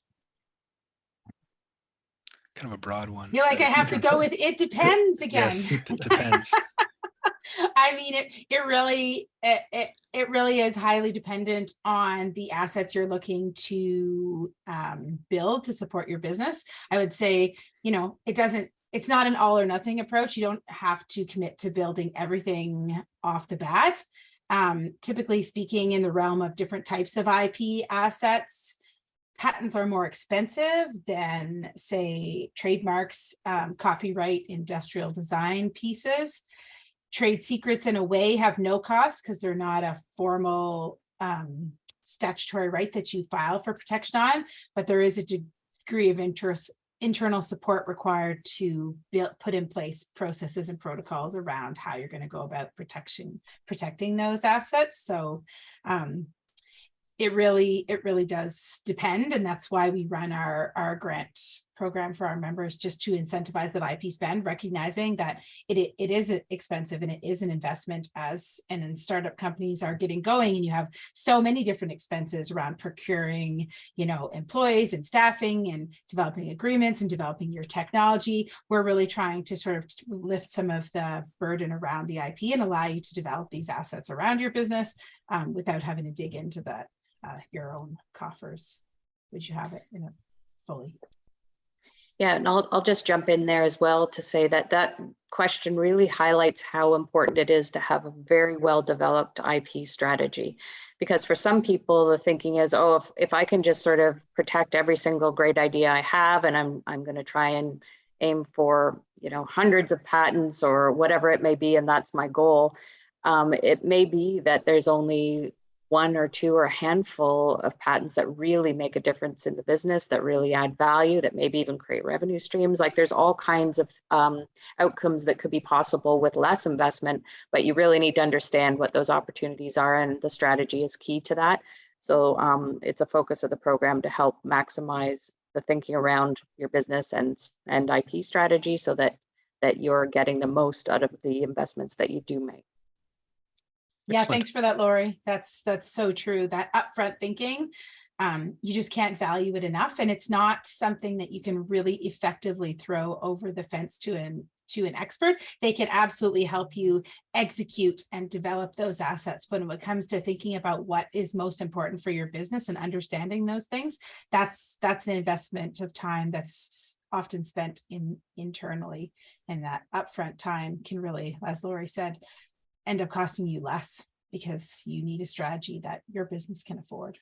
Kind of a broad one. I feel like I have to go with it depends again. Yes, it depends. I mean, it really is highly dependent on the assets you're looking to build to support your business. I would say, it's not an all or nothing approach. You don't have to commit to building everything off the bat. Typically speaking, in the realm of different types of IP assets, patents are more expensive than, say, trademarks, copyright, industrial design pieces. Trade secrets, in a way, have no cost because they're not a formal statutory right that you file for protection on, but there is a degree of internal support required to put in place processes and protocols around how you're going to go about protecting those assets. So it really does depend, and that's why we run our grant program for our members, just to incentivize that IP spend, recognizing that it is expensive and it is an investment and startup companies are getting going, and you have so many different expenses around procuring, employees and staffing and developing agreements and developing your technology. We're really trying to sort of lift some of the burden around the IP and allow you to develop these assets around your business without having to dig into that your own coffers. Would you have it fully? Yeah, and I'll just jump in there as well to say that question really highlights how important it is to have a very well developed IP strategy. Because for some people, the thinking is, oh, if I can just sort of protect every single great idea I have, and I'm going to try and aim for hundreds of patents or whatever it may be, and that's my goal. It may be that there's only one or two or a handful of patents that really make a difference in the business, that really add value, that maybe even create revenue streams. Like, there's all kinds of outcomes that could be possible with less investment, but you really need to understand what those opportunities are, and the strategy is key to that. So it's a focus of the program to help maximize the thinking around your business and IP strategy, so that you're getting the most out of the investments that you do make. Yeah, Excellent. thanks for that, Lori. That's so true. That upfront thinking, you just can't value it enough, and it's not something that you can really effectively throw over the fence to an expert. They can absolutely help you execute and develop those assets, but when it comes to thinking about what is most important for your business and understanding those things, that's an investment of time that's often spent internally, and that upfront time can really, as Lori said, end up costing you less because you need a strategy that your business can afford.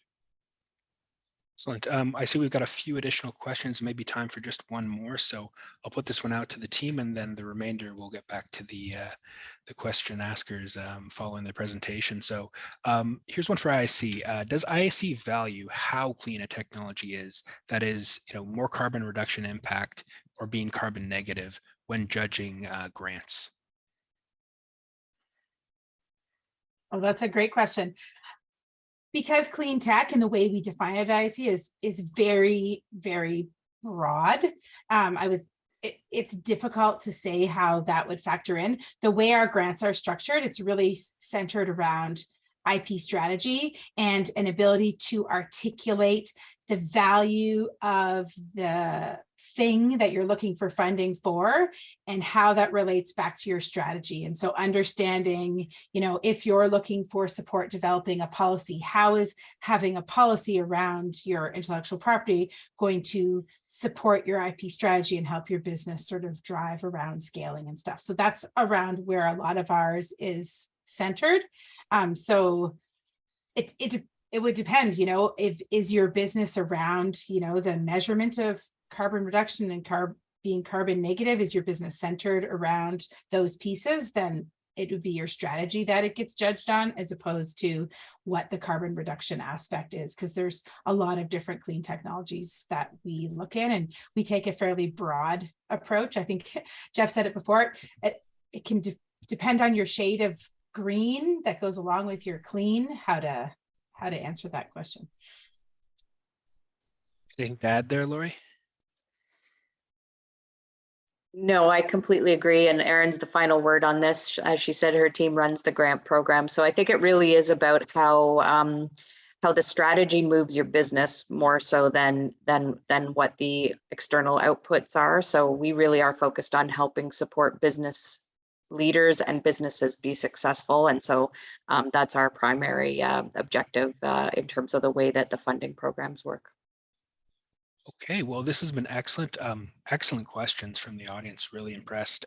Excellent. I see we've got a few additional questions, maybe time for just one more. So I'll put this one out to the team, and then the remainder we'll get back to the question askers following the presentation. So here's one for IAC. Does IAC value how clean a technology is, that is, more carbon reduction impact or being carbon negative, when judging grants? Oh, that's a great question. Because clean tech and the way we define it at IAC is very, very broad. It's difficult to say how that would factor in. The way our grants are structured, it's really centered around IP strategy and an ability to articulate the value of the thing that you're looking for funding for and how that relates back to your strategy. And so understanding, if you're looking for support developing a policy, how is having a policy around your intellectual property going to support your IP strategy and help your business sort of drive around scaling and stuff. So that's around where a lot of ours is centered. So it would depend, if is your business around, the measurement of carbon reduction and being carbon negative, is your business centered around those pieces, then it would be your strategy that it gets judged on, as opposed to what the carbon reduction aspect is, because there's a lot of different clean technologies that we look in, and we take a fairly broad approach. I think Jeff said it before, it can depend on your shade of green that goes along with your clean, how to answer that question. Anything to add there, Lori? No, I completely agree. And Erin's the final word on this. As she said, her team runs the grant program. So I think it really is about how the strategy moves your business more so than what the external outputs are. So we really are focused on helping support business leaders and businesses be successful. And so that's our primary objective in terms of the way that the funding programs work. Okay, well, this has been excellent. Excellent questions from the audience, really impressed.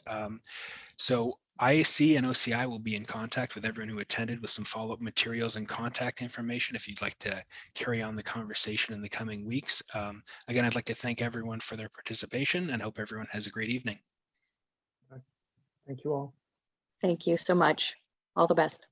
So IAC and OCI will be in contact with everyone who attended with some follow-up materials and contact information if you'd like to carry on the conversation in the coming weeks. Again, I'd like to thank everyone for their participation and hope everyone has a great evening. Thank you all. Thank you so much. All the best.